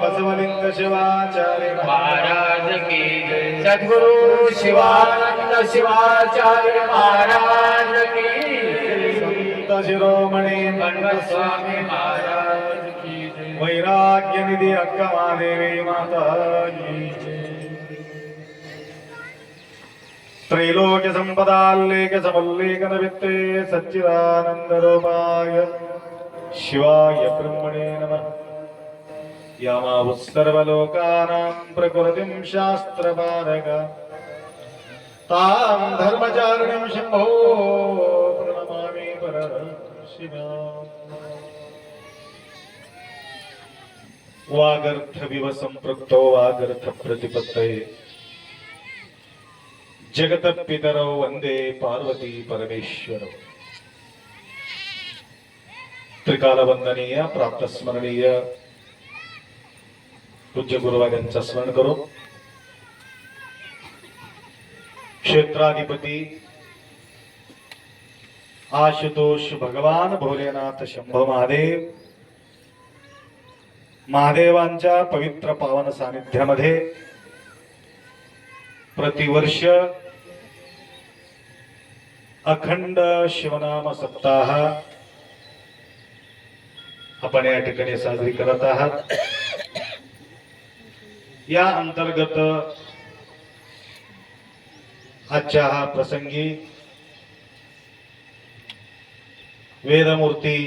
बसवलिंग शिवाचार्य महाराज की जय। सद्गुरु शिवानंद शिवाचार्य महाराज की जय। संत शिरोमणी गणपत स्वामी महाराज की जय। वैराग्य निधी अक्का महादेवी माता की जय। त्रैलोक्य संपदाल्लेख समल्लेखन वित्ते सच्चिदानंद रूपाय शिवाय ब्रह्मणे नमः। यामावुस्सर्वलोकानां प्रकृतिं शास्त्रपारक तां धर्मचारिणीं शम्भो प्रणमामि परशिवाम्। वागर्थविव सम्पृक्तो वागर्थ प्रतिपत्तये जगतपितरौ वंदे पार्वती परमेश्वरौ। त्रिकालवंदनीय प्राप्त स्मरणीय पूज्य गुरुवार्यांचा स्मरण करू। क्षेत्राधिपती आशुतोष भगवान भोलेनाथ शंभो महादेव महादेवांच्या पवित्र पावन सानिध्यामध्ये प्रतिवर्ष अखंड शिवनाम सप्ताह आपण या ठिकाणी साजरी करत आहात। या अंतर्गत आजच्या हा प्रसंगी वेदमूर्ती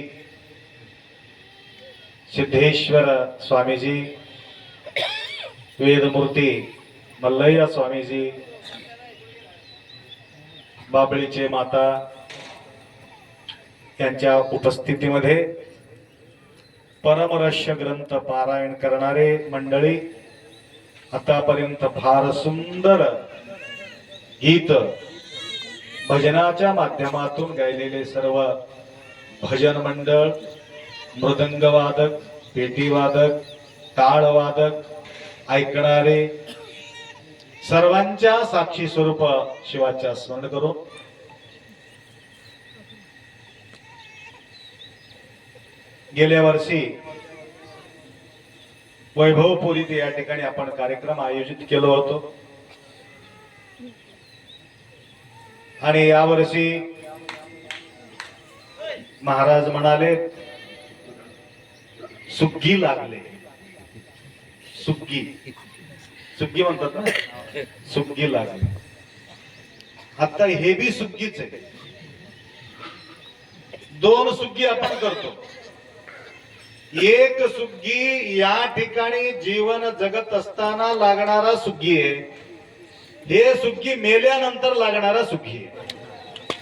सिद्धेश्वर स्वामीजी, वेदमूर्ती मल्लय्या स्वामीजी, बाबळीचे माता यांच्या उपस्थितीमध्ये परमरहस्य ग्रंथ पारायण करणारे मंडळी, आतापर्यंत फार सुंदर गीत भजनाच्या माध्यमातून गायलेले सर्व भजन मंडळ, मृदंगवादक, पेटीवादक, टाळवादक, ऐकणारे सर्वांच्या साक्षी स्वरूप शिवाच्या स्मरण करू। गेल्या वर्षी वैभवपुरीत या ठिकाणी आपण कार्यक्रम आयोजित केलो होतो आणि यावर्षी महाराज म्हणाले सुग्गी लागले। सुग्गी सुग्गी म्हणतात ना, सुग्गी लागली। आता हे बी सुग्गीच आहे। दोन सुग्गी आपण करतो। एक सुग्गी या ठिकाणी जीवन जगत असताना लागणारा सुग्गी आहे, हे सुग्गी मेल्यानंतर लागणारा सुग्गी आहे।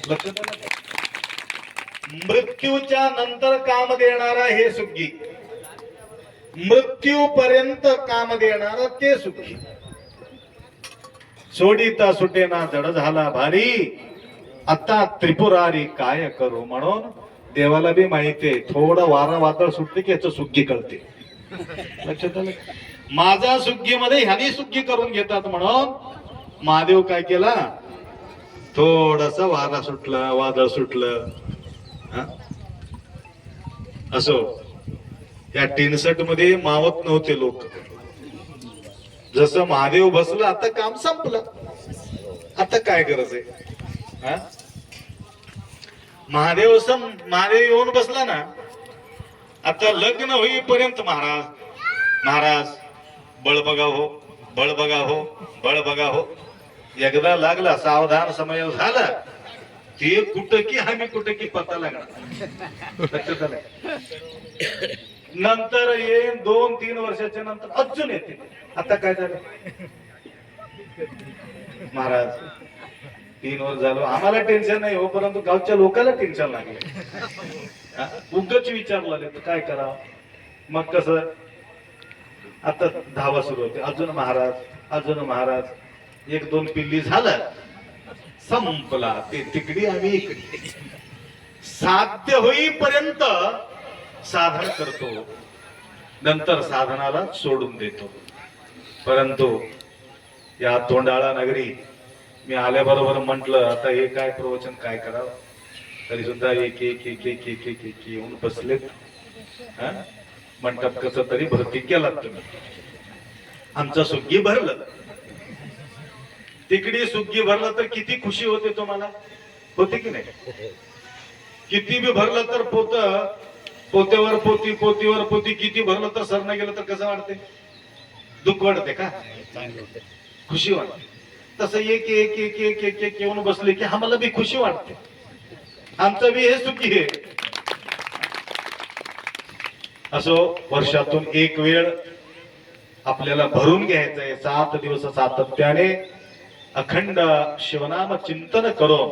लक्षात आलं? मृत्यूच्या नंतर काम देणारा हे सुग्गी, मृत्यूपर्यंत काम देणारा ते सुग्गी। सोडिता सुटेना जड झाला भारी, आता त्रिपुरारी काय करू म्हणून देवाला बी माहितीये थोडं वारा वादळ सुटते की याचं सुग्गी कळते। लक्षात आलं? माझा सुग्गीमध्ये ह्यानी सुग्गी करून घेतात म्हणून महादेव काय केला, थोडस वारा सुटला, वादळ सुटलं, असो या 63 मध्ये मावत नव्हते लोक। जसं महादेव बसला आता काम संपलं, आता काय गरज आहे? महादेव येऊन बसला ना, आता लग्न होईपर्यंत महाराज बळ बघा हो, बळ बघा हो, बळ बघा हो। एकदा लागला, सावधान समय झाला, ते कुठं की आम्ही कुठं की पता लागला। लक्षात आलं? नंतर येईन 2-3 वर्षाच्या नंतर अजून येते। आता काय झालं महाराज, 3 वर्ष झालं आम्हाला टेन्शन नाही हो, परंतु गावच्या लोकांना टेन्शन लागले। उगाच विचारलं तर काय करावं, मग कसं आता धावा सुरू होते, अजून महाराज, अजून महाराज। 1-2 पिल्ली झालं, संपला ते तिकडी आम्ही इकडे। साध्य होईपर्यंत साधन करतो, नंतर साधनाला सोडून देतो। परंतु या तोंडाळा नगरी मी आल्याबरोबर म्हटलं आता हे काय प्रवचन काय करावं, तरी सुद्धा एक एक एक एक एक एक एक येऊन बसलेत। म्हणतात कसं तरी भरती केलात तुम्ही. आमचं सुग्गी भरलं. तिकडे सुग्गी भरलं तर किती खुशी होते तुम्हाला, होते की नाही? किती बी भरलं तर पोत्यावर पोती, पोतीवर पोती किती भरलं तर सरनं गेलं तर कसं वाटते? दुःख वाटते का? खुशी वाटते. तसं एक एक एक एक एक एक येऊन बसले की आम्हाला बी खुशी वाटते. आमचं बी हे सुखी आहे. असो, वर्षातून एक वेळ आपल्याला भरून घ्यायचंय. 7 दिवस सातत्याने अखंड शिवनाम चिंतन करून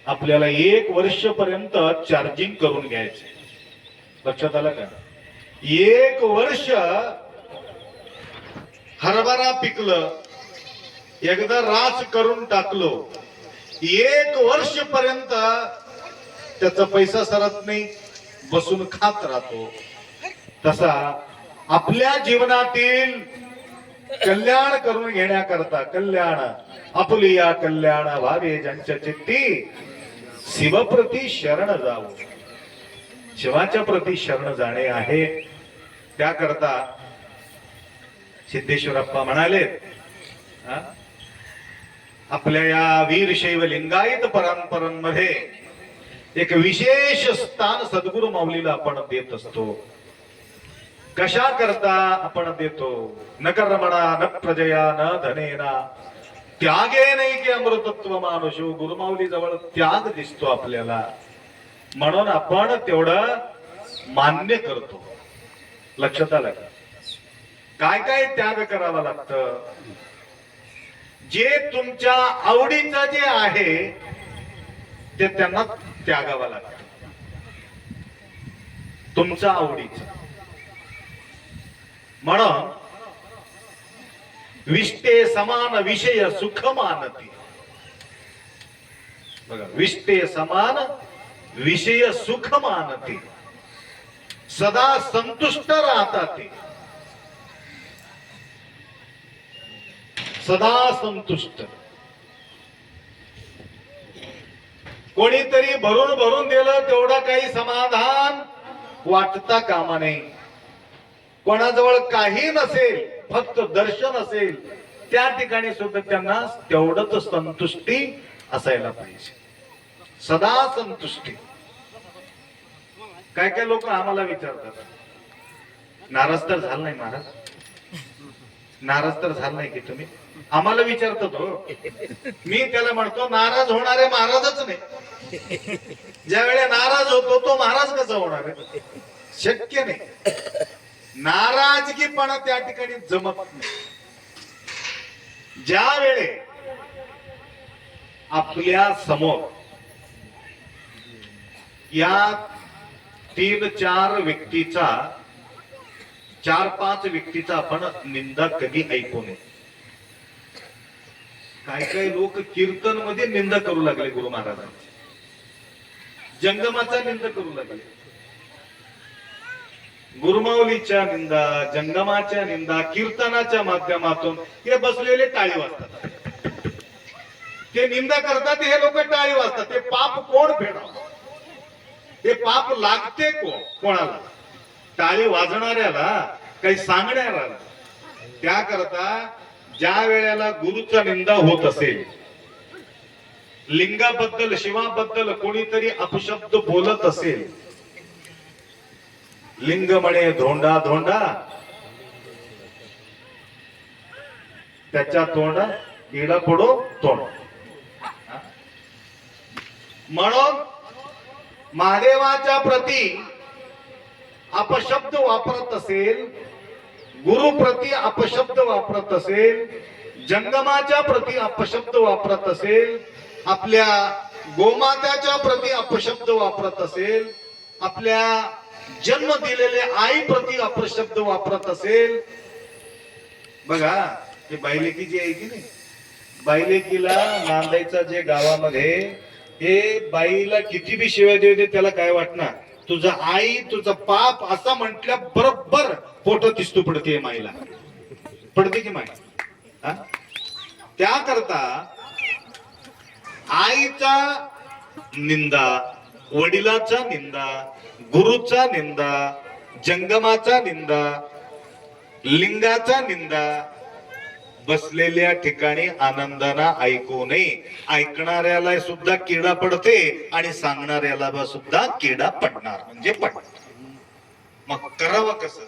आपल्याला 1 वर्षपर्यंत चार्जिंग करून घ्यायचे. लक्षात आलं का? 1 वर्ष हरभरा पिकलं, एकदा रास करून टाकलो, 1 वर्षपर्यंत त्याचा पैसा सरत नाही, बसून खात राहतो. तसा आपल्या जीवनातील कल्याण करून घेण्याकरता, कल्याण आपुलिया कल्याण व्हावे ज्यांच्या चित्ती, शिवप्रती शरण जाऊ. शिवाच्या प्रती शरण जाणे आहे. त्याकरता सिद्धेश्वरप्पा म्हणाले, आपल्या या वीरशैव लिंगायत परंपरांमध्ये एक विशेष स्थान सद्गुरु माऊलीला आपण देत असतो. कशा करता आपण देतो? न कर्मणा न प्रजया न धनेना त्यागे नाही की अमृतत्व मानुषो. गुरुमाऊली जवळ त्याग दिसतो आपल्याला, म्हणून आपण तेवढं मान्य करतो. लक्षात आलं का? काय काय त्याग करावा लागतं? जे तुमच्या आवडीचं जे आहे ते त्यांना त्यागावं लागतं. तुमच्या आवडीचं. म्हणून विष्टे समान विषय सुख मानती. बघा, विष्टे समान विषय सुख मानती, सदा संतुष्ट राहतात. सदा संतुष्ट. कोणीतरी भरून भरून दिलं तेवढं काही समाधान वाटता कामा नये. कोणाजवळ काही नसेल, फक्त दर्शन असेल, त्या ठिकाणी सुद्धा त्यांना तेवढंच संतुष्टी असायला पाहिजे. सदा संतुष्टी. काय काय लोक आम्हाला विचारतात, नाराज तर झाला नाही महाराज? नाराज तर झाला नाही की तुम्ही? आम्हाला विचारतात हो. मी त्याला म्हणतो, नाराज होणारे महाराजच नाही. ज्या वेळेला नाराज होतो तो महाराज कसा होणार आहे? शक्य नाही. नाराजगीपणा त्या ठिकाणी जमत नाही. ज्या वेळे आपल्या समोर या 3-4 व्यक्तीचा, 4-5 व्यक्तीचा आपण निंदा कधी ऐकू नये. काय काय लोक कीर्तन मध्ये निंदा करू लागले गुरु महाराजांची, जंगमाचा निंदा करू लागले. गुरुमाऊलीच्या निंदा, जंगमाच्या निंदा कीर्तनाच्या माध्यमातून हे बसलेले टाळी वाजतात. ते निंदा करतात, हे लोक टाळी वाजतात. ते पाप कोण फेडाव? ते पाप लागते कोणाला? टाळी वाजणाऱ्याला, काही सांगणाऱ्याला. त्याकरता ज्या वेळेला गुरुचा निंदा होत असेल, लिंगाबद्दल, शिवाबद्दल कोणीतरी अपशब्द बोलत असेल, लिंग म्हणे धोंडा धोंडा, त्याच्या तोंडा इडा पडो तोंड. म्हणून महादेवाच्या प्रती अपशब्द वापरत असेल, गुरु प्रती अपशब्द वापरत असेल, जंगमाच्या प्रती अपशब्द वापरत असेल, आपल्या गोमात्याच्या प्रती अपशब्द वापरत असेल, आपल्या जन्म दिलेले आई प्रती अपशब्द वापरत असेल. बघा, ते बायलेकी जी आहे की नाही, बायलेकीला नांदायचा जे गावामध्ये, हे बाईला किती बी शिवाय देऊ, त्याला काय वाटणार? तुझं आई, तुझं पाप असं म्हटल्या बरोबर पोट तिस्तू पडते माईला. पडते की माई? त्याकरता आईचा निंदा, वडिलाचा निंदा, गुरुचा निंदा, जंगमाचा निंदा, लिंगाचा निंदा बसलेल्या ठिकाणी आनंदाना ऐकू नये. ऐकणाऱ्याला सुद्धा किडा पडते आणि सांगणाऱ्याला सुद्धा किडा पडणार म्हणजे पडणार. मग करावं कसं?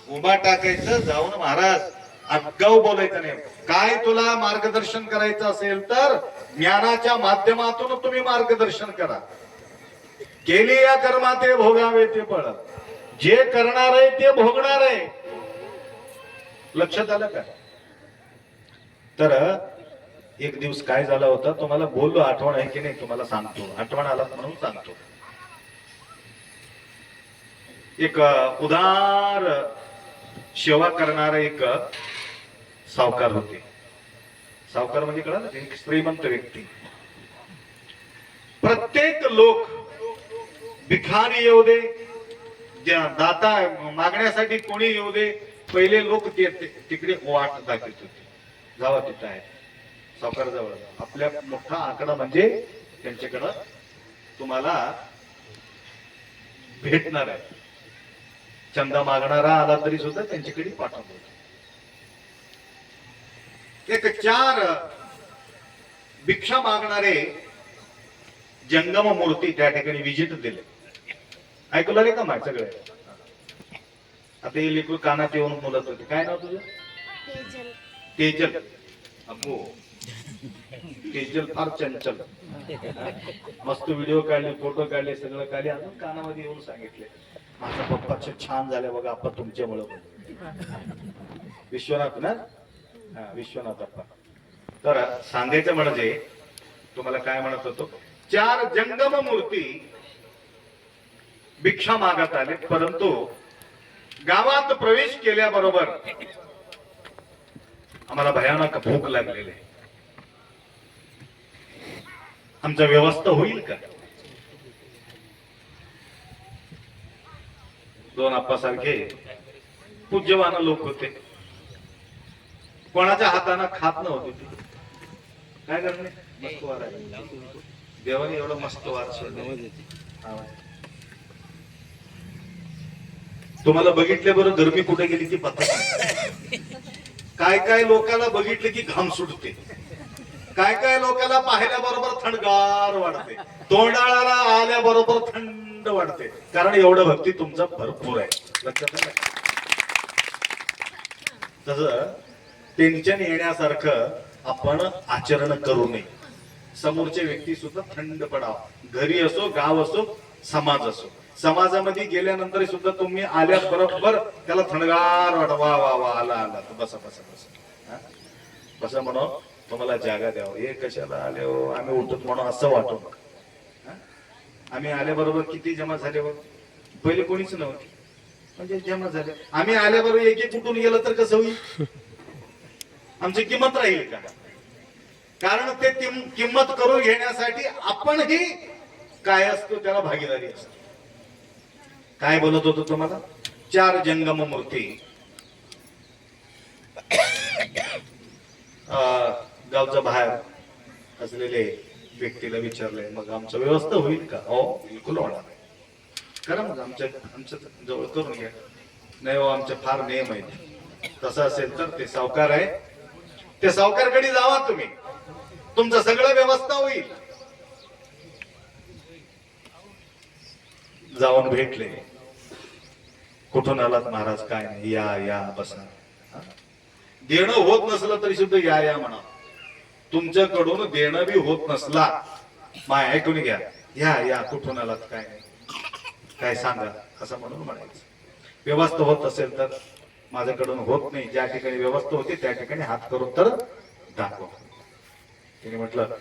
उभा टाकायचं जाऊन महाराज आगाऊ बोलायचं नाही. काय तुला मार्गदर्शन करायचं असेल तर ज्ञानाच्या माध्यमातून तुम्ही मार्गदर्शन करा. केली या कर्मा ते भोगावे ते फळ. जे करणार आहे ते भोगणार आहे. लक्षात आलं का? तर एक दिवस काय झाला होता तुम्हाला बोललो, आठवण आहे की नाही तुम्हाला सांगतो. आठवण आला म्हणून सांगतो. एक उदार सेवा करणारा एक सावकार होते. सावकार म्हणजे कळलं, एक श्रीमंत व्यक्ती. प्रत्येक लोक भिखारी येऊ दे, दाता मागण्यासाठी कोणी येऊ दे, पहिले लोक तिकडे वाट दाखवत होते. जावा तिथं आहे सावकार जवळ. आपल्या मोठा आकडा म्हणजे त्यांच्याकडं तुम्हाला भेटणार आहे. चंदा मागणारा आला तरी सुद्धा त्यांच्याकडे पाठवतो. एक 4 भिक्षा मागणारे जंगम मूर्ती त्या ठिकाणी विजिट दिले. ऐकू लागले का माय सगळे? आता हे लेकरू कानात येऊन बोलत होते. काय नाव तुझं? तेजल. अबो तेजल फार चंचल. मस्त व्हिडिओ काढले, फोटो काढले, सगळं काढले. अजून कानामध्ये येऊन सांगितले माझ्या पप्पाचे छान झाले बघा आप्पा तुमच्यामुळे. विश्वनाथ ना? हा विश्वनाथ अप्पा. तर सांगायचं म्हणजे तुम्हाला काय म्हणत होतो, 4 जंगम मूर्ती भिक्षा मागत आले. परंतु गावात प्रवेश केल्याबरोबर आम्हाला भयानक भूक लागलेली आहे. आमचा व्यवस्था होईल का? 2 आप्पासारखे पूज्यवान लोक होते. कोणाच्या हाताने खात नव्हते ते. काय करणे? मस्त वार आहे. देवाने एवढं मस्त वार सोडलं. तुम्हाला बघितले बरं गरमी कुठे गेली ती पत्ता. काय काय लोकांना बघितले की घाम सुटते. काय काय लोकांना पाहिल्याबरोबर थंडगार वाटते. तोंडाळाला आल्याबरोबर थंड वाटते. कारण एवढं भक्ती तुमचा भरपूर आहे. लक्षात आलं? तसं टेन्शन येण्यासारखं आपण आचरण करू नये. समोरच्या व्यक्ती सुद्धा थंड पडावा. घरी असो, गाव असो, समाज असो. समाजामध्ये गेल्यानंतर सुद्धा तुम्ही आल्याबरोबर त्याला थंडगार वाटा. वा वा वा आला आला बसा बसा बसा बसा म्हणून तुम्हाला जागा द्यावं. हे कशाला आले हो, आम्ही उठत म्हणून असं वाटू नका. आम्ही आल्याबरोबर किती जमा झाले बघ. पहिले कोणीच नव्हती म्हणजे जमा झाले. आम्ही आल्याबरोबर एक एक कुठून गेलं तर कसं होईल? आमची किंमत राहील का? कारण ते किंमत करून घेण्यासाठी आपणही काय असतो त्याला भागीदारी असते. काय बोलत होतो तुम्हाला? 4 जंगम मूर्ती गावच्या बाहेर असलेले व्यक्तीला विचारले, मग आमचं व्यवस्था होईल का? हो बिलकुल होणार आहे. करा मग आमच्या जवळ करून घ्या. नाही हो आमचे फार नियम आहेत. तसं असेल तर ते सावकार आहे, ते सावकारकडे जावा तुम्ही, तुमचं सगळं व्यवस्था होईल. जाऊन भेटले. कुठून आलात महाराज? काय नाही, या या बसा. देणं होत नसलं तरी सुद्धा या या म्हणा. तुमच्याकडून देणं बी होत नसला माय ऐकून घ्या. या या कुठून आलात? काय नाही, काय सांगा असं म्हणून म्हणायचं. व्यवस्था होत असेल तर माझ्याकडून होत नाही. ज्या ठिकाणी व्यवस्था होती त्या ठिकाणी हात करून तर दाखवा. त्याने म्हटलं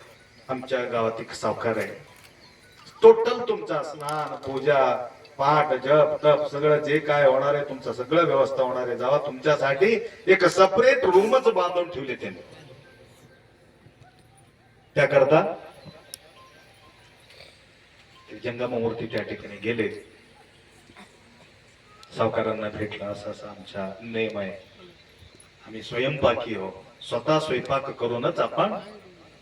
आमच्या गावात एक सावकार आहे. टोटल तुमचा स्नान, पूजा, पाठ, जप, तप सगळं जे काय होणार आहे तुमचं सगळं व्यवस्था होणार आहे. जावा तुमच्यासाठी एक सेपरेट रूमच बांधून ठेवले त्यांनी. त्याकरता जंगम मूर्ती त्या ठिकाणी गेले. सावकारांना भेटला. असं असं आमचा नियम आहे. आम्ही स्वयंपाकी हो. स्वतः स्वयंपाक करूनच आपण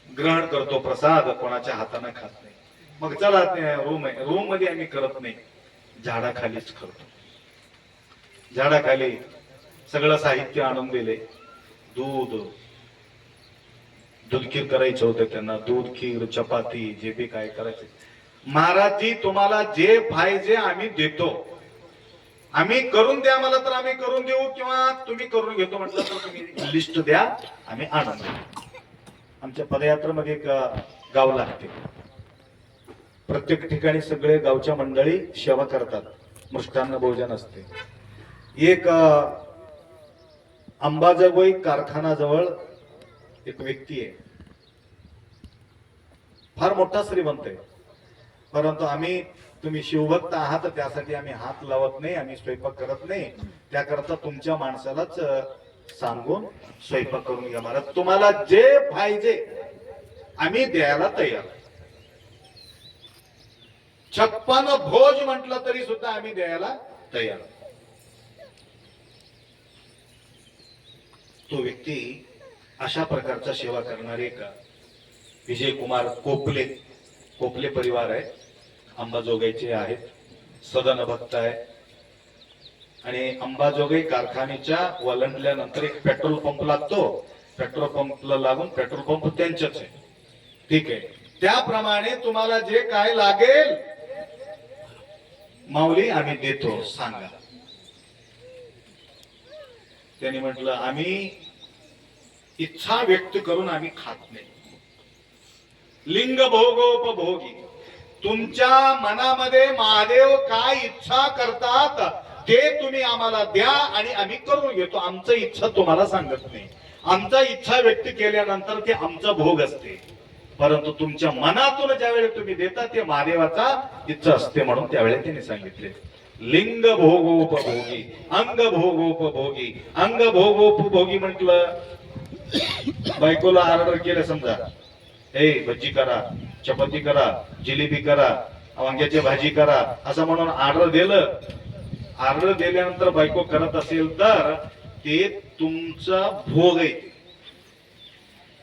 ग्रहण करतो प्रसाद. कोणाच्या हाताने खात नाही. मग चला रूम आहे, रूम मध्ये आम्ही करत नाही, झाडाखालीच करतो. झाडाखाली सगळं साहित्य आणून दिले. दूध खीर करायचं होतं त्यांना. दूध खीर, चपाती, जे बी काय करायचे. महाराजजी तुम्हाला जे पाहिजे आम्ही देतो, आम्ही करून द्या मला तर आम्ही करून देऊ, किंवा तुम्ही करून घेतो म्हटलं तर तुम्ही लिस्ट द्या, आम्ही आणून देऊ. आमच्या पदयात्रेमध्ये एक गाव लागते. प्रत्येक ठिकाणी सगळे गावच्या मंडळी सेवा करतात, मृष्टान्न भोजन असते. एक अंबाजोगाई कारखानाजवळ एक व्यक्ती आहे, फार मोठा श्रीमंत आहे. परंतु आम्ही, तुम्ही शिवभक्त आहात त्यासाठी आम्ही हात लावत नाही, आम्ही स्वयंपाक करत नाही. त्याकरता तुमच्या माणसालाच सांगून स्वयंपाक करून घ्या महाराज. तुम्हाला जे पाहिजे आम्ही द्यायला तयार. 56 भोज म्हटलं तरी सुद्धा आम्ही द्यायला तयार. तो व्यक्ती अशा प्रकारचा सेवा करणारे एक विजयकुमार कोपले परिवार आहे, अंबाजोगाईचे आहेत, सदन भक्त आहे. आणि अंबाजोगाई कारखान्याच्या वलंडल्यानंतर एक पेट्रोल पंप लागतो. पेट्रोल पंपला लागून पेट्रोल पंप त्यांच्याच आहे. ठीक आहे, त्याप्रमाणे तुम्हाला जे काय लागेल माऊली आम्ही देतो, सांगा. त्यांनी म्हटलं आम्ही इच्छा व्यक्त करून आम्ही खात नाही. लिंग भोगोपभोगी, तुमच्या मनामध्ये महादेव काय इच्छा करतात ते तुम्ही आम्हाला द्या आणि आम्ही करून घेतो. आमचं इच्छा तुम्हाला सांगत नाही. आमचा इच्छा व्यक्त केल्यानंतर ते आमचा भोग असते. परंतु तुमच्या मनातून ज्यावेळी तुम्ही देता ते महादेवाचा इच्छा असते, म्हणून त्यावेळी त्यांनी सांगितले लिंग भोगोपभोगी, अंग भोगोपभोगी. अंग भोगोपभोगी म्हटलं, बायकोला ऑर्डर केलं समजा, ए भजी करा, चपाती करा, जिलेबी करा, वांग्याची भाजी करा, असं म्हणून ऑर्डर दिलं. ऑर्डर दिल्यानंतर बायको करत असेल तर ते तुमचा भोग आहे.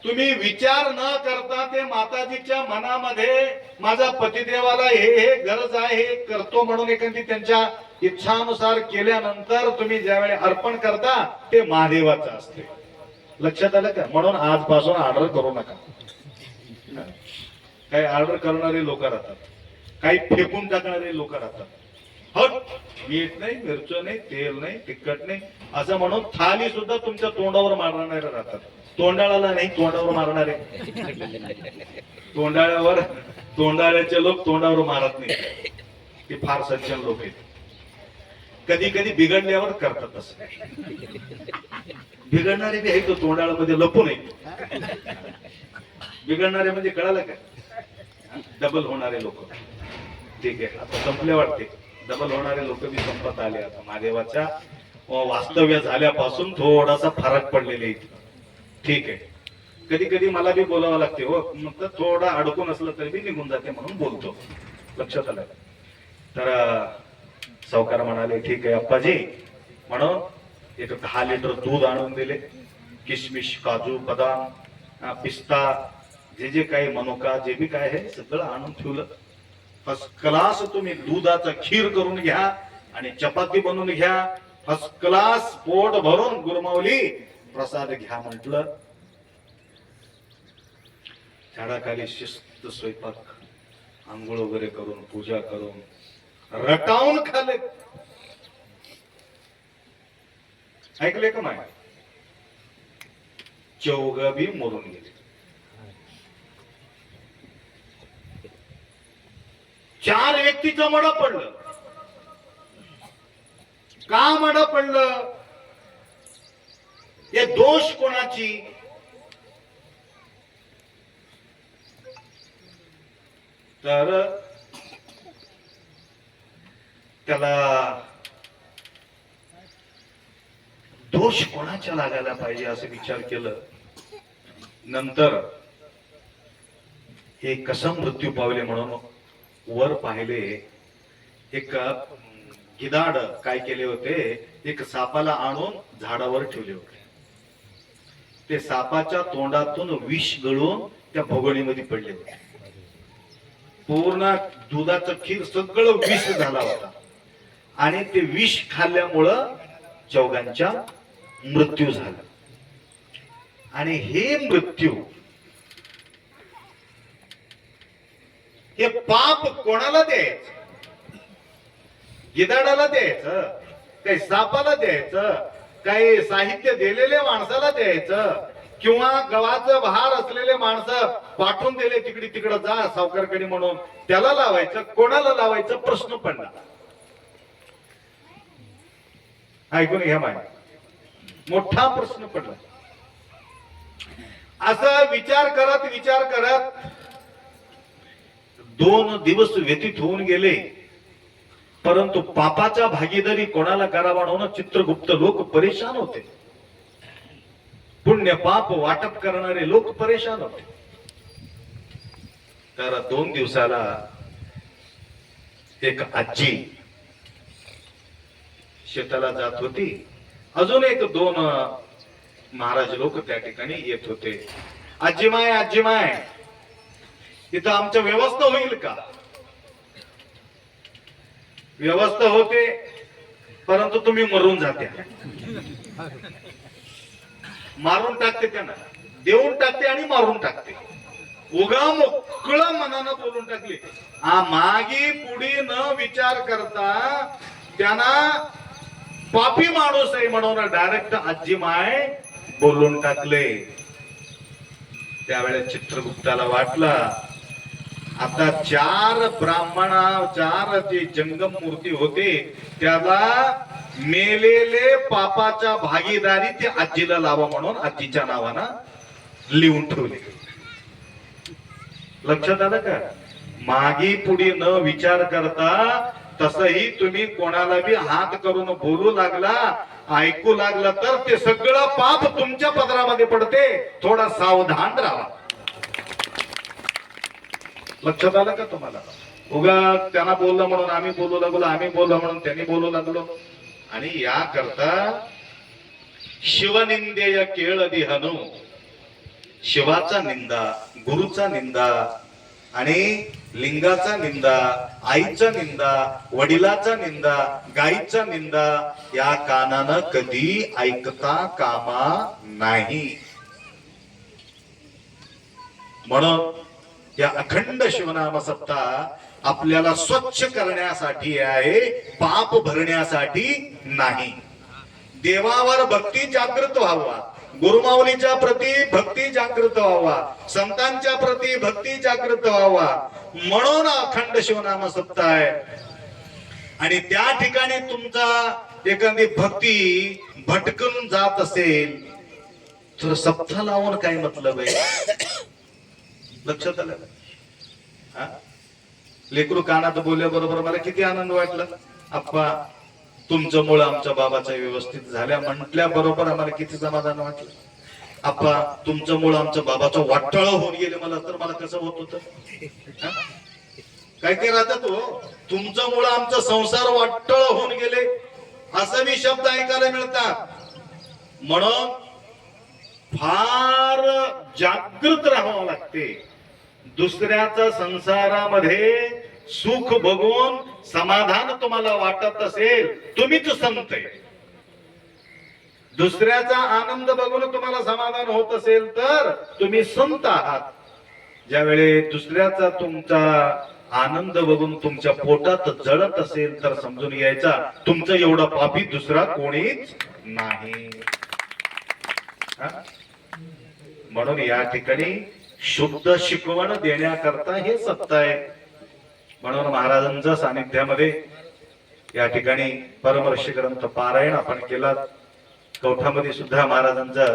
तुम्ही विचार न करता ते माताजीच्या मनामध्ये माझा पतिदेवाला हे गरज आहे हे करतो म्हणून एखादी त्यांच्या इच्छानुसार केल्यानंतर तुम्ही ज्यावेळी अर्पण करता ते महादेवाचं असते. लक्षात आलं का? म्हणून आजपासून ऑर्डर करू नका. काही ऑर्डर करणारे लोक राहतात, काही फेकून टाकणारे लोक राहतात. मीठ नाही, मिरची नाही, तेल नाही, तिखट नाही असं म्हणून थाली सुद्धा तुमच्या तोंडावर मारणारे राहतात. तोंडाळाला नाही, तोंडावर मारणारे. तोंडाळ्याचे लोक तोंडावर मारत नाही, ते फार सज्जन लोक आहेत. कधी कधी बिघडल्यावर करतात असं. बिघडणारे बी आहे तो तोंडाळ्यामध्ये लपून आहे. बिघडणारे म्हणजे कळालं का? डबल होणारे लोक. ठीक आहे, आता संपले वाटते. डबल होणारे लोक बी संपत आले. आता महादेवाच्या वास्तव्य झाल्यापासून थोडासा फरक पडलेले इथे. ठीक आहे, कधी कधी मला बी बोलावं लागते हो, मग थोडा अडकून असलं तरी बी निघून जाते म्हणून बोलतो. लक्षात आलं? तर सावकार म्हणाले ठीक आहे अप्पाजी, म्हणून एक 10 लिटर दूध आणून दिले. किशमिश, काजू, बदाम, पिस्ता, जे जे काही मनुका, जे बी काय आहे सगळं आणून ठेवलं. फर्स्ट क्लास तुम्ही दुधाचा खीर करून घ्या आणि चपाती बनवून घ्या. फर्स्ट क्लास पोट भरून गुरमावली प्रसाद घ्या म्हटलं. झाडाखाली शिस्त स्वयंपाक, आंघोळ वगैरे करून, पूजा करून रटावून खाल्ले. ऐकले का माय? चौघ बी मरून गेले. 4 व्यक्तीचं मड पडलं. का मड पडलं? हे दोष कोणाची? तर त्याला दोष कोणाच्या लागायला पाहिजे असं विचार केलं. नंतर हे कसं मृत्यू पावले म्हणून वर पाहिले. एक गिधाड काय केले होते, एक सापाला आणून झाडावर ठेवले होते. ते सापाच्या तोंडातून विष गळून त्या भोगणीमध्ये पडले होते. पूर्ण दुधाचं खीर सगळं विष झाला होता आणि ते विष खाल्ल्यामुळं चौघांच्या मृत्यू झाला. आणि हे मृत्यू, हे पाप कोणाला द्यायचं? गिधाडाला द्यायचं? काही सापाला द्यायचं? काही साहित्य दिलेल्या माणसाला द्यायचं? किंवा गव्हाचं भार असलेले माणसं पाठवून दिले तिकडे तिकडं जा सावकारकडे म्हणून, त्याला लावायचं? कोणाला लावायचं प्रश्न पडला. ऐकून घ्या माय, मोठा प्रश्न पडला. असा विचार करत 2 दिवस व्यतीत होऊन गेले. परंतु पापाच्या भागीदारी कोणाला करावा म्हणून चित्रगुप्त लोक परेशान होते. पुण्य पाप वाटप करणारे लोक परेशान होते. तर 2 दिवसाला एक आजी शेताला जात होती. अजून एक 2 महाराज लोक त्या ठिकाणी येत होते. आजी माय, इथं आमच्या व्यवस्था होईल का? व्यवस्था होते, परंतु तुम्ही मरून जाते. मारून टाकते त्यांना, देऊन टाकते आणि मारून टाकते. उगा मोकळं मनानं बोलून टाकले. मागी पुढी न विचार करता त्यांना पापी माणूस आहे म्हणून डायरेक्ट आजी माय बोलून टाकले. त्यावेळेस चित्रगुप्ताला वाटलं आता 4 ब्राह्मणा 4 जे जंगम मूर्ती होते त्याला मेलेले पापाच्या भागीदारी ते आजीला लावा म्हणून आजीच्या नावानं लिहून ठेवले. लक्षात आलं का? मागी पुढे न विचार करता तसही तुम्ही कोणाला बी हात करून बोलू लागला, ऐकू लागला तर ते सगळं पाप तुमच्या पदरामध्ये पडते. थोडा सावधान राहा. लक्षात आलं का तुम्हाला? उगा त्यांना बोललं म्हणून आम्ही बोलू लागलो, आम्ही बोललो म्हणून त्यांनी बोलू लागलो. आणि या करता शिवनिंदेय केळ दिहनु, शिवाचा निंदा, गुरुचा निंदा आणि लिंगाचा निंदा, आईचा निंदा, वडिलाचा निंदा, गाईचा निंदा या कानानं कधी ऐकता कामा नाही. म्हणून या अखंड शिवनाम सप्ताह आपल्याला स्वच्छ करण्यासाठी आहे, पाप भरण्यासाठी नाही. देवावर भक्ती जागृत व्हावा, गुरुमाऊलीच्या प्रती भक्ती जागृत व्हावा, संतांच्या प्रती भक्ती जागृत व्हावा म्हणून अखंड शिवनाम सप्ताह आहे. आणि त्या ठिकाणी तुमचा एखादी भक्ती भटकून जात असेल तर सप्ताह लावून काय मतलब आहे? लक्षात आलं? लेकरू कानात बोलल्याबरोबर मला किती आनंद वाटला. आप्पा तुमचं मुळे आमच्या बाबाचा व्यवस्थित झाल्या म्हटल्या बरोबर आम्हाला किती समाधान वाटलं. आप्पा तुमचं मुळे आमच्या बाबाचं वाटळ होऊन गेले मला तर मला कसं होत होतं. काय काय राहतात हो, तुमचं मुळे आमचा संसार वाटळ होऊन गेले असं मी शब्द ऐकायला मिळतात. म्हणून फार जागृत राहावं लागते. दुसऱ्याच्या संसारामध्ये सुख बघून समाधान तुम्हाला वाटत असेल तुम्हीच संत आहे. दुसऱ्याचा आनंद बघून तुम्हाला समाधान होत असेल तर तुम्ही संत आहात. ज्यावेळी दुसऱ्याचा तुमचा आनंद बघून तुमच्या पोटात जळत असेल तर समजून घ्यायचा तुमचं एवढा पापी दुसरा कोणीच नाही. म्हणून या ठिकाणी शुद्ध शिकवण देण्याकरता हे सत्य आहे. म्हणून महाराजांच्या सानिध्यामध्ये या ठिकाणी परमर्षी ग्रंथ पारायण आपण केला. कवठामध्ये सुद्धा महाराजांचा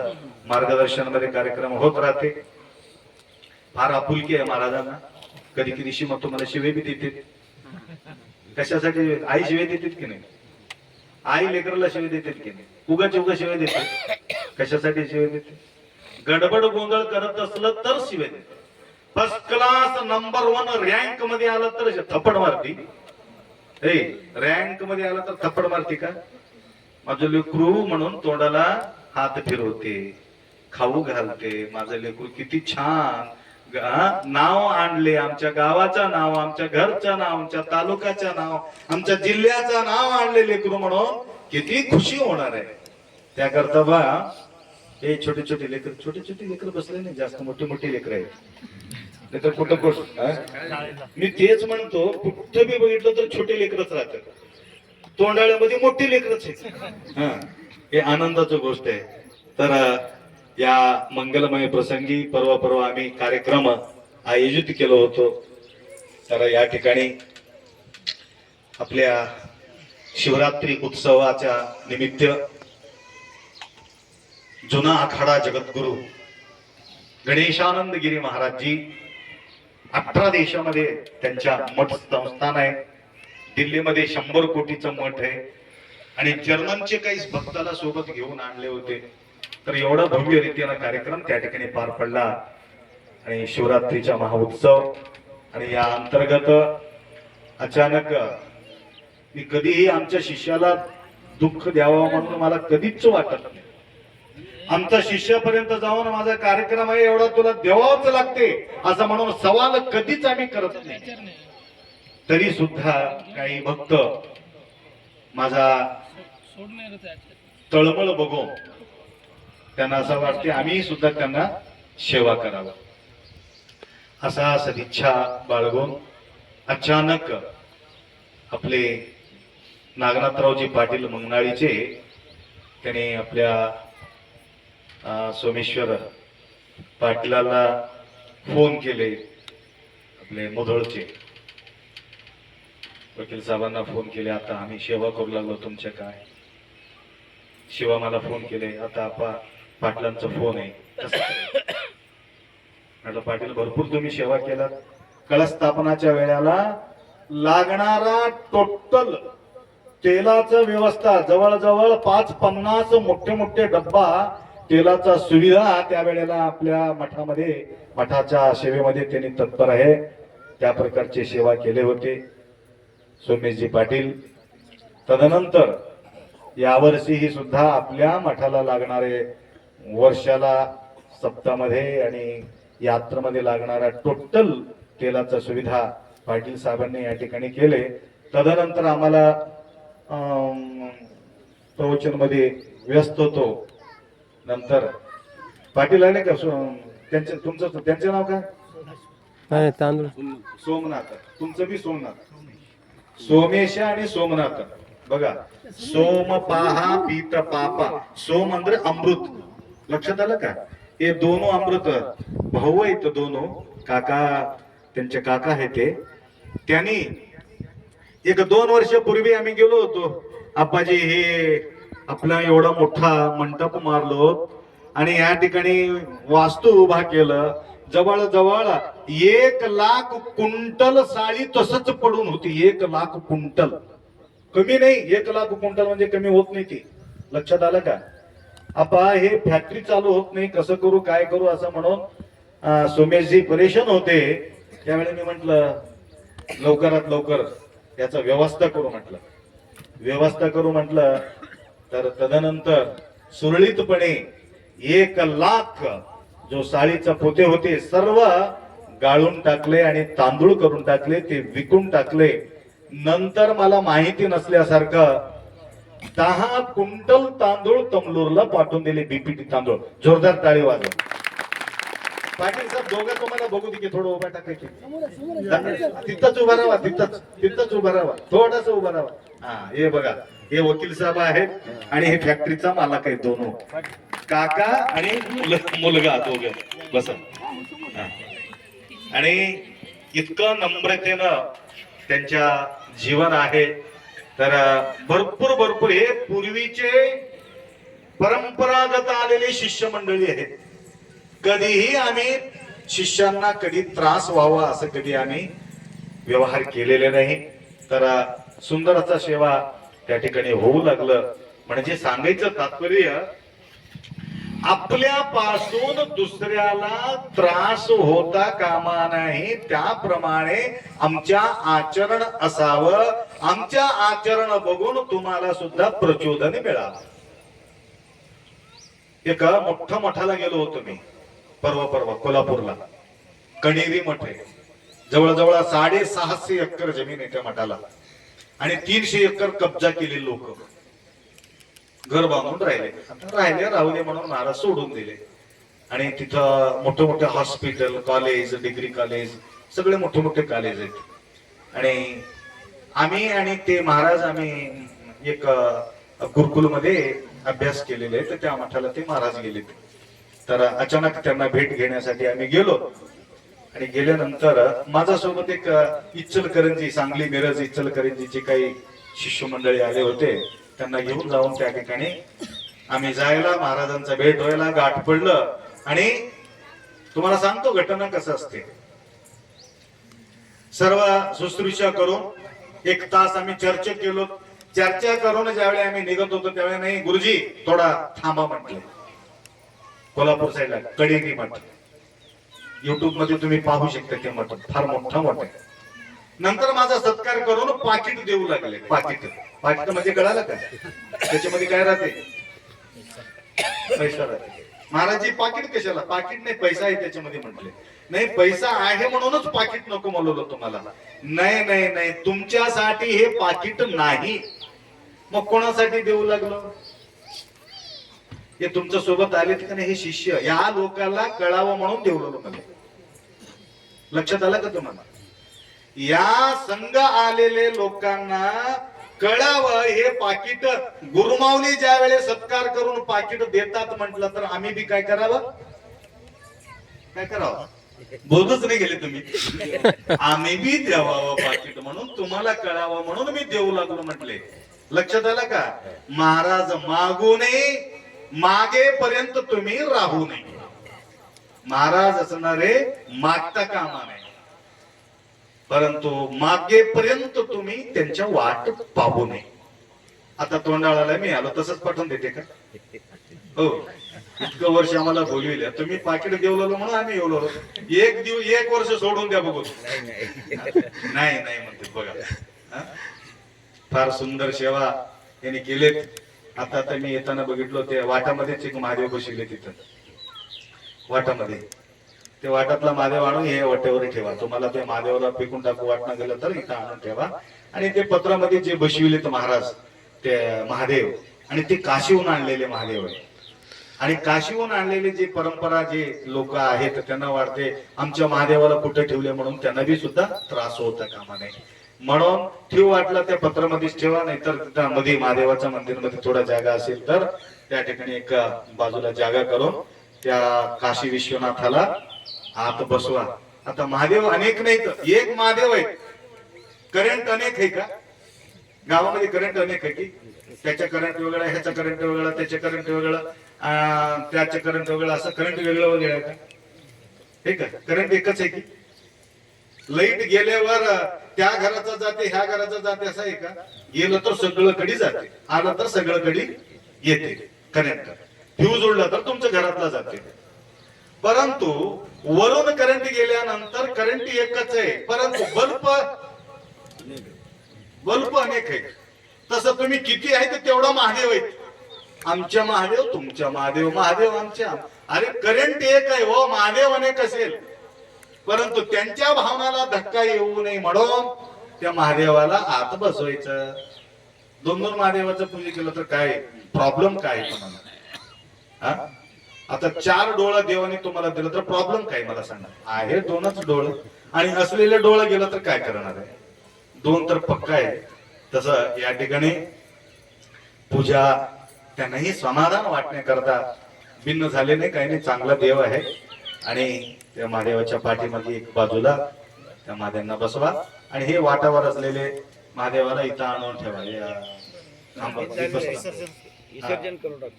मार्गदर्शनामध्ये कार्यक्रम होत राहते. फार आपुलकी आहे महाराजांना. कधी कधी मग तुम्हाला शिवे बी देते. कशासाठी? आई शिवे देतात की नाही? आई लेकरला शिवे देतात की नाही? उगाच उगा शिवे देते. कशासाठी शिवे देते? गडबड गोंधळ करत असलं तर शिवे देते. फर्स्ट क्लास नंबर 1 रँक मध्ये आलं तर थप्पड मारती. रँक मध्ये आलं तर थप्पड मारती का? माझं लेकरू म्हणून तोंडाला हात फिरवते, खाऊ घालते. माझं लेकरू किती छान नाव आणले, आमच्या गावाचं नाव, आमच्या घरचं नाव, आमच्या तालुक्याचं नाव, आमच्या जिल्ह्याचं नाव आणले लेकरू म्हणून किती खुशी होणार आहे. त्याकरता बा हे छोटे छोटे लेकर बसले नाही, जास्त मोठे मोठे लेकर आहेत. नाही तर कुठं गोष्ट मी तेच म्हणतो, कुठं बी बघितलं तर छोटे लेकरच राहतात, तोंडाळ्यामध्ये मोठी लेकरच आहेत. हा, हे आनंदाची गोष्ट आहे. तर या मंगलमय प्रसंगी परवा आम्ही कार्यक्रम आयोजित केलो होतो. तर या ठिकाणी आपल्या शिवरात्री उत्सवाच्या निमित्त जुना आखाडा जगद्गुरु गणेशानंद गिरी महाराजजी 18 देशामध्ये त्यांच्या मठ संस्थान आहे. दिल्लीमध्ये 100 कोटीचं मठ आहे आणि जर्मनचे काही भक्ताला सोबत घेऊन आणले होते. तर एवढा भव्य रीतीने कार्यक्रम त्या ठिकाणी पार पडला आणि शिवरात्रीचा महाउत्सव. आणि या अंतर्गत अचानक मी कधीही आमच्या शिष्याला दुःख द्यावं म्हणून मला कधीच वाटत नाही. आमच्या शिष्यापर्यंत जाऊन माझा कार्यक्रम आहे एवढा तुला द्यावाच लागते असं म्हणून सवाल कधीच आम्ही करत नाही. तरी सुद्धा काही भक्त माझा तळमळ बघून त्यांना असं वाटते आम्ही सुद्धा त्यांना सेवा करावं असा सदिच्छा बाळगून अचानक आपले नागनाथरावजी पाटील मंगनाळीचे त्याने आपल्या सोमेश्वर पाटलाला फोन केले. आपले मुधोळचे वकील साहेबांना फोन केले, आता आम्ही सेवा करू लागलो तुमच्या काय. शिवा मला फोन केले, आता पाटलांचा फोन आहे म्हटलं पाटील भरपूर तुम्ही सेवा केला. कळस्थापनाच्या वेळेला लागणारा टोटल तेलाचं व्यवस्था जवळजवळ 550 मोठे मोठे डब्बा तेलाचा सुविधा त्यावेळेला आपल्या मठामध्ये मठाच्या सेवेमध्ये त्यांनी तत्पर आहे. त्या प्रकारची सेवा केले होते सोमेशजी पाटील. तदनंतर यावर्षीही सुद्धा आपल्या मठाला लागणारे वर्षाला सप्तामध्ये आणि यात्रेमध्ये लागणारा टोटल तेलाचा सुविधा पाटील साहेबांनी या ठिकाणी केले. तदनंतर आम्हाला प्रवचन मध्ये व्यस्त होतो. नंतर पाटील आहे का त्यांचे नाव काय तांदूळ सोमनाथ, तुमचं बी सोमनाथ, सोमेश आणि सोमनाथ. बघा सोम पाहा पीत पापा, सोम म्हणजे अमृत. लक्षात आलं का? हे दोन अमृत भाऊ आहेत, दोन काका त्यांचे काका आहे ते. त्यांनी 1-2 वर्षापूर्वी आम्ही गेलो होतो. आप्पाजी हे आपला एवढा मोठा मंडप मारलो आणि या ठिकाणी वास्तू उभा केलं. जवळजवळ 1 लाख क्विंटल साळी तसंच पडून होती. 1 लाख क्विंटल, कमी नाही. 1 लाख क्विंटल म्हणजे कमी होत नाही ती. लक्षात आलं का? आपा हे फॅक्टरी चालू होत नाही, कसं करू काय करू असं म्हणून सोमेशजी परेशान होते. त्यावेळी मी म्हटलं लवकरात लवकर याचा व्यवस्था करू म्हटलं. तर तदनंतर सुरळीतपणे 1 लाख जो साळीचे पोते होते सर्व गाळून टाकले आणि तांदूळ करून टाकले, ते विकून टाकले. नंतर मला माहिती नसल्यासारखं 10 क्विंटल तांदूळ तमलूरला पाठवून दिले. बीपीटी तांदूळ. जोरदार टाळी वाजवा. पाटील साहेब दोघं तुम्हाला बघू दे की थोडं उभा टाकायचे. तिथंच उभा राहा, तिथंच उभा राहा, थोडस उभा राहा. हा हे बघा, हे वकील साहेब आहेत आणि हे फॅक्टरीचा मालक आहे. दोन काका आणि मुलगा दोघे बस. आणि इतकं नम्रतेनं त्यांच्या जीवन आहे. तर भरपूर हे पूर्वीचे परंपरागत आलेले शिष्य मंडळी आहेत. कधीही आम्ही शिष्यांना कधी त्रास व्हावा असं कधी आम्ही व्यवहार केलेले नाही. तर सुंदर असा सेवा त्या ठिकाणी होऊ लागलं. म्हणजे सांगायचं तात्पर्य आपल्यापासून दुसऱ्याला त्रास होता कामा नाही, त्याप्रमाणे आमच्या आचरण असावं. आमच्या आचरण बघून तुम्हाला सुद्धा प्रचोदन मिळावं. एका मोठ्या मठाला गेलो होतो मी परवा कोल्हापूरला. कणेरी मठ आहे. जवळजवळ 650 एकर जमीन आहे त्या मठाला आणि 300 एकर कब्जा केले लोक. घर बांधून राहिले. आता राहिले राहू दे म्हणून महाराज सोडून दिले. आणि तिथं मोठे मोठे हॉस्पिटल, कॉलेज, डिग्री कॉलेज, सगळे मोठे मोठे कॉलेज आहेत. आणि आम्ही आणि ते महाराज आम्ही एक गुरुकुलमध्ये अभ्यास केलेले आहे. तर त्या मठाला ते महाराज गेले. तर अचानक त्यांना भेट घेण्यासाठी आम्ही गेलो. आणि गेल्यानंतर माझ्यासोबत एक इचलकरंजी, सांगली, मिरज, इचलकरंजीचे काही शिष्यमंडळी आले होते. त्यांना घेऊन जाऊन त्या ठिकाणी आम्ही जायला, महाराजांचा भेट व्हायला गाठ पडलं. आणि तुम्हाला सांगतो घटना कसं असते. सर्व शुश्रूषा करून 1 तास आम्ही चर्चा केलो. चर्चा करून ज्यावेळी आम्ही निघत होतो त्यावेळी, नाही गुरुजी थोडा थांबा म्हटलं. कोल्हापूर साईडला कडेगी मठ, युट्यूब मध्ये तुम्ही पाहू शकता. ते मठ फार मोठा मठ आहे. नंतर माझा सत्कार करून पाकिट देऊ लागले. पाकिट म्हणजे कळालं का? त्याच्यामध्ये काय राहते? पैसा राहते. महाराजजी पाकिट कशाला? पाकिट नाही, पैसा आहे त्याच्यामध्ये म्हटले. नाही, पैसा आहे म्हणूनच पाकिट नको म्हणलो तुम्हाला. नाही नाही नाही, तुमच्यासाठी हे पाकिट नाही. मग कोणासाठी देऊ लागलो? हे तुमच्या सोबत आलेत का नाही हे शिष्य, या लोकांना कळावं म्हणून देऊ लागलो मला. लक्षात आलं का तुम्हाला? या संघ आलेले लोकांना कळावं हे पाकिट. गुरुमाऊली ज्या वेळेस सत्कार करून पाकिट देतात म्हटलं तर आम्ही बी काय करावं? काय करावं? बोलूच नाही गेले तुम्ही. आम्ही बी द्यावं पाकिट म्हणून, तुम्हाला कळावं म्हणून मी देऊ लागलो म्हटले. लक्षात आलं का? महाराज मागू नये, मागेपर्यंत तुम्ही राहू नये. महाराज असणारे मागता कामा नये, परंतु मागेपर्यंत तुम्ही त्यांच्या वाट पाहू नये. आता तोंडाळाला मी आलो तसंच पाठवून देते का? हो, इतकं वर्ष आम्हाला बोलविले, तुम्ही पाकिट देवलो म्हणून आम्ही येवलो. 1 वर्ष सोडून द्या बघू. नाही नाही म्हणते बघा. फार सुंदर सेवा त्यांनी केलेत. आता मी येताना बघितलो ते वाटामध्येच एक महादेव बसले. तिथं वाटामध्ये ते वाटातला महादेव आणून हे वाट्यावर ठेवा. तुम्हाला ते महादेवाला पिकून टाकू वाटणं गेलं तर इथं आणून ठेवा. आणि ते पत्रामध्ये जे बसविलेत महाराज ते महादेव, आणि ते काशीहून आणलेले महादेव आहे. आणि काशीहून आणलेले जे परंपरा जे लोक आहेत त्यांना वाटते आमच्या महादेवाला कुठे ठेवले म्हणून त्यांना बी सुद्धा त्रास होता कामा नये. म्हणून ठेव वाटलं त्या पत्रामध्येच ठेवा. नाहीतर मध्ये महादेवाच्या मंदिरमध्ये थोडा जागा असेल तर त्या ठिकाणी एक बाजूला जागा करून त्या काशी विश्वनाथाला आत बसवा. आता महादेव अनेक नाहीत, एक महादेव आहे. करंट अनेक आहे का गावामध्ये? करंट अनेक आहे की? त्याच्या करंट वेगळा, ह्याचा करंट वेगळा, त्याच्या करंट वेगळा, त्याच्या करंट वेगळा, असं करंट वेगळं वगैरे आहे का? हे का करंट एकच आहे की? लाईट गेल्यावर त्या घराचा जाते, ह्या घराचा जाते असं आहे का? गेलं तर सगळं कडी जाते, आलं तर सगळं कडी येते. करंट फ्यूज उडला तर तुमच्या घरातला जाते. परंतु वरून करंट गेल्यानंतर करंट एकच आहे, परंतु बल्ब अनेक आहे. तसं तुम्ही किती आहे तेवढा महादेव आहे. आमच्या महादेव, तुमच्या महादेव, महादेव आमच्या. अरे करंट एक आहे हो, महादेव अनेक असेल, परंतु त्यांच्या भावनाला धक्का येऊ नये म्हणून त्या महादेवाला आत बसवायचं. 2 महादेवाचं पूजा केलं तर काय प्रॉब्लेम काय तुम्हाला? आता 4 डोळं देवाने तुम्हाला दिलं तर प्रॉब्लेम काय मला सांगा? आहे 2च डोळं, आणि असलेले डोळं गेलं तर काय करणार आहे? 2 तर पक्का आहे. तसं या ठिकाणी पूजा त्यांनाही समाधान वाटण्याकरता भिन्न झाले नाही, काही नाही. चांगला देव आहे. आणि त्या महादेवाच्या पाठीमागे एक बाजूला त्या महादेवांना बसवा. आणि हे वाटावर असलेले महादेवाला इथं आणून ठेवा.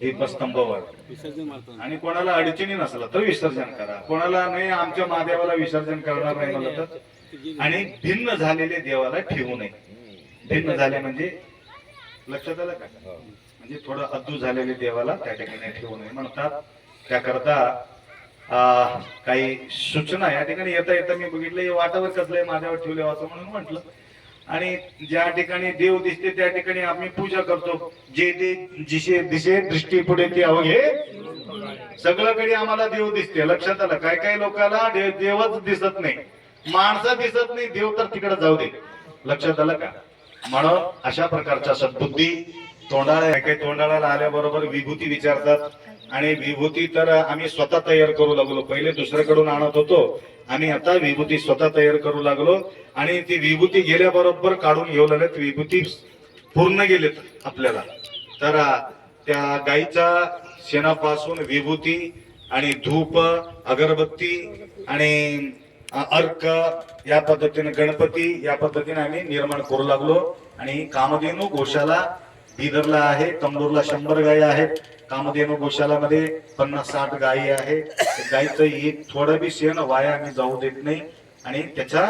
दीपस्तंभावर. आणि कोणाला अडचणी नसला तर विसर्जन करा, कोणाला नाही आमच्या महादेवाला विसर्जन करणार नाही मला तर. आणि भिन्न झालेले देवाला ठेवू नये. भिन्न झाले म्हणजे लक्षात आलं का? म्हणजे थोडं अद्दू झालेले देवाला त्या ठिकाणी ठेवू नये म्हणतात. त्याकरता काही सूचना या ठिकाणी येता येता मी बघितलं, वाटावर कसलंय महादेवावर ठेवले असं म्हणून म्हटलं. आणि ज्या ठिकाणी देव दिसते त्या ठिकाणी आम्ही पूजा करतो. जे दिशे दृष्टी पुढे ते अवघे सगळीकडे आम्हाला देव दिसते. लक्षात आलं? काय काय लोकांना देवच दिसत नाही, माणसं दिसत नाही, देव तर तिकडे जाऊ दे. लक्षात आलं का? म्हणून अशा प्रकारच्या सद्बुद्धी तोंडाळा काही तोंडाळाला आल्याबरोबर विभूती विचारतात आणि विभूती तर आम्ही स्वतः तयार करू लागलो. पहिले दुसऱ्याकडून आणत होतो, आम्ही आता विभूती स्वतः तयार करू लागलो आणि ती विभूती गेल्याबरोबर काढून घेऊ लागलेत. विभूती पूर्ण गेलेत आपल्याला. तर त्या गाईच्या शेणापासून विभूती आणि धूप, अगरबत्ती आणि अर्क या पद्धतीने, गणपती या पद्धतीने आम्ही निर्माण करू लागलो. आणि कामधेनू गोशाला बिदरला आहे, कमनूरला 100 गायी आहेत. कामधेनू गोशालामध्ये 50-60 गायी आहे. गायीचं एक थोडं बी शेण वाया आम्ही जाऊ देत नाही आणि त्याच्या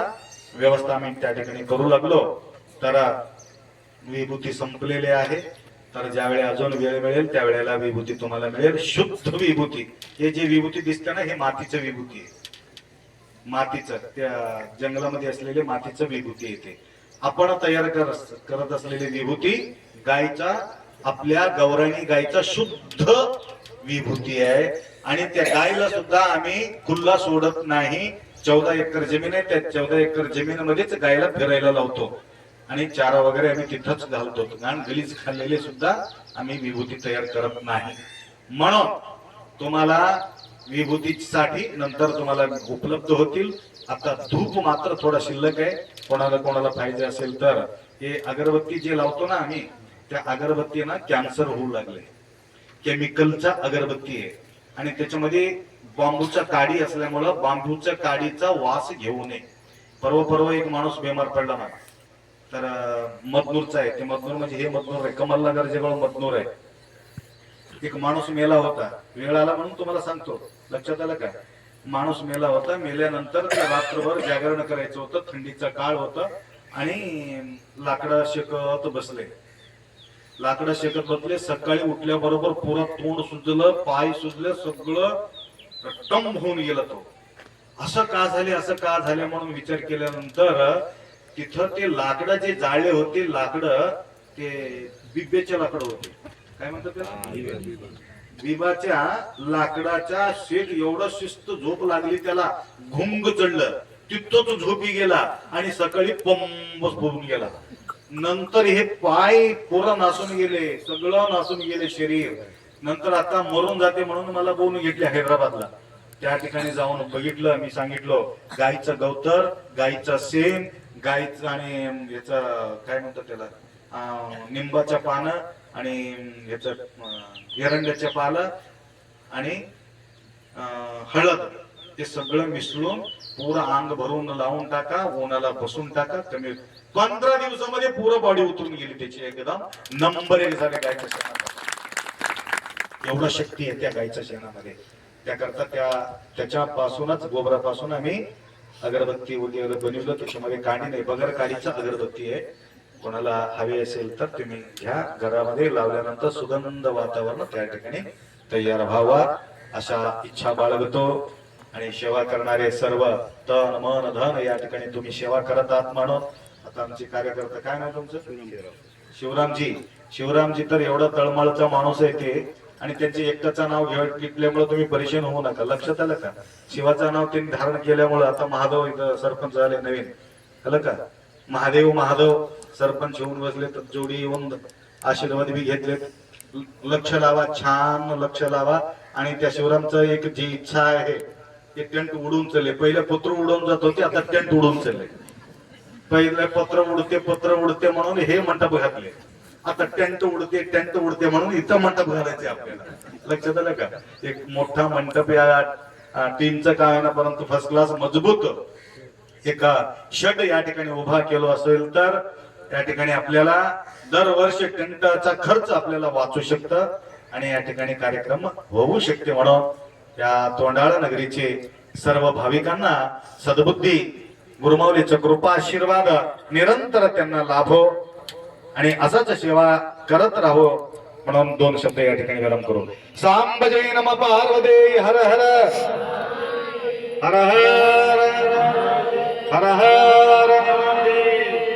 व्यवस्था आम्ही त्या ठिकाणी करू लागलो. तर विभूती संपलेले आहे. तर ज्यावेळी अजून वेळ मिळेल त्यावेळेला विभूती तुम्हाला मिळेल, शुद्ध विभूती. हे जे विभूती दिसते ना, हे मातीचं विभूती आहे. मातीचं, त्या जंगलामध्ये असलेले मातीचं विभूती येते. आपण तयार करत असलेली विभूती गायचा, आपल्या गौराणी गायचा शुद्ध विभूती आहे. आणि त्या गायला सुद्धा आम्ही खुल्ला सोडत नाही. 14 एकर जमीन आहे, त्या 14 एकर जमीनमध्येच गायला फिरायला लावतो आणि चारा वगैरे आम्ही तिथंच घालतो. कारण गलीज खाल्लेले सुद्धा आम्ही विभूती तयार करत नाही. म्हणून तुम्हाला विभूतीसाठी नंतर तुम्हाला उपलब्ध होतील. आता धूप मात्र थोडा शिल्लक आहे. कोणाला पाहिजे असेल तर हे अगरबत्ती जे लावतो ना आम्ही, त्या अगरबत्तीना कॅन्सर होऊ लागले. केमिकलचा अगरबत्ती आहे आणि त्याच्यामध्ये बांबूच्या काडी असल्यामुळं बांबूच्या काडीचा वास घेऊ नये. परवा एक माणूस बेमार पडला ना, तर मदनूरचा आहे. ते मदनूर म्हणजे हे मदनूर आहे, कमलनगर जवळ मदनूर आहे. एक माणूस मेला होता. वेळ आला म्हणून तुम्हाला सांगतो, लक्षात आलं का? माणूस मेला होता. मेल्यानंतर रात्रभर जागरण करायचं होतं. थंडीचा काळ होता आणि लाकडं शेकत बसले. सकाळी उठल्याबरोबर पुरा तोंड सुजलं, पाय सुजले, सगळं टम होऊन गेला. तो असं का झाले म्हणून विचार केल्यानंतर तिथं ते लाकडं जे जाळले होते, लाकडं ते बिब्याचे लाकडं होते. काय म्हणतात त्याला? बिबाच्या लाकडाच्या शेत. एवढं शिस्त झोप लागली त्याला, घुंग चढलं, तिथं तो झोपी गेला आणि सकाळी पंबस भरून गेला. नंतर हे पाय पुरा नासून गेले, सगळं नासून गेले शरीर. नंतर आता मरून जाते म्हणून मला बोलून घेतले हैदराबादला. त्या ठिकाणी जाऊन बघितलं. मी सांगितलं गाईचं गवतर, गाईचं शेण, गाईचं आणि याचं काय म्हणतात त्याला, निंबाच्या पानं आणि याचं एरंड्याच्या पालं आणि हळद, ते सगळं मिसळून पुरा अंग भरून लावून टाका, उन्हाला बसून टाका. कमी 15 दिवसामध्ये पुरं बॉडी उतरून गेली त्याची, एकदम नंबर 1 झाले गायच्या शेणामध्ये. एवढा शक्ती आहे त्या गायच्या शेणामध्ये. त्याकरता त्याच्यापासूनच, गोबरापासून आम्ही अगरबत्ती वगैरे बनवलं. त्याच्यामध्ये काडी नाही, बगर काडीचा अगरबत्ती आहे. कोणाला हवे असेल तर तुम्ही घ्या. घरामध्ये लावल्यानंतर सुगंध वातावरण त्या ठिकाणी तयार व्हावा अशा इच्छा बाळगतो. आणि सेवा करणारे सर्व तन मन धन या ठिकाणी तुम्ही सेवा करत आहात. म्हणून आता आमचे कार्यकर्ता, काय नाव तुमचं? शिवरामजी तर एवढा तळमळचा माणूस आहे ते. आणि त्यांचे एकट्याचं नाव घेतल्यामुळे तुम्ही परेशान होऊ नका. लक्षात आलं का? शिवाचं नाव त्यांनी धारण केल्यामुळे आता महादेव इथं सरपंच झाले नवीन, आलं का? महादेव सरपंच येऊन बसले. तर जोडी येऊन आशीर्वाद बी घेतले. लक्ष लावा, छान लक्ष लावा. आणि त्या शिवरामचं एक जी इच्छा आहे, ते टेंट उडून चालले. पहिले पत्र उडून जात होते, आता टेंट उडून चालले. पहिले पत्र उडते म्हणून हे मंडप घातले. आता टेंट उडते म्हणून इथं मंडप घालायचे आपल्याला. लक्षात आलं का? एक मोठा मंडप या टीमचं काय ना, परंतु फर्स्ट क्लास मजबूत एक शेड या ठिकाणी उभा केलो असेल तर त्या ठिकाणी आपल्याला दरवर्षी टेंटचा खर्च आपल्याला वाचू शकतं आणि या ठिकाणी कार्यक्रम होऊ शकते. म्हणून या तोंडाळ नगरीचे सर्व भाविकांना सद्बुद्धी, गुरुमाऊलीचं कृपा आशीर्वाद निरंतर त्यांना लाभो आणि असाच सेवा करत राहो म्हणून 2 शब्द या ठिकाणी विराम करू. सांब जय नम पार्वती हर हर हर हर हर हर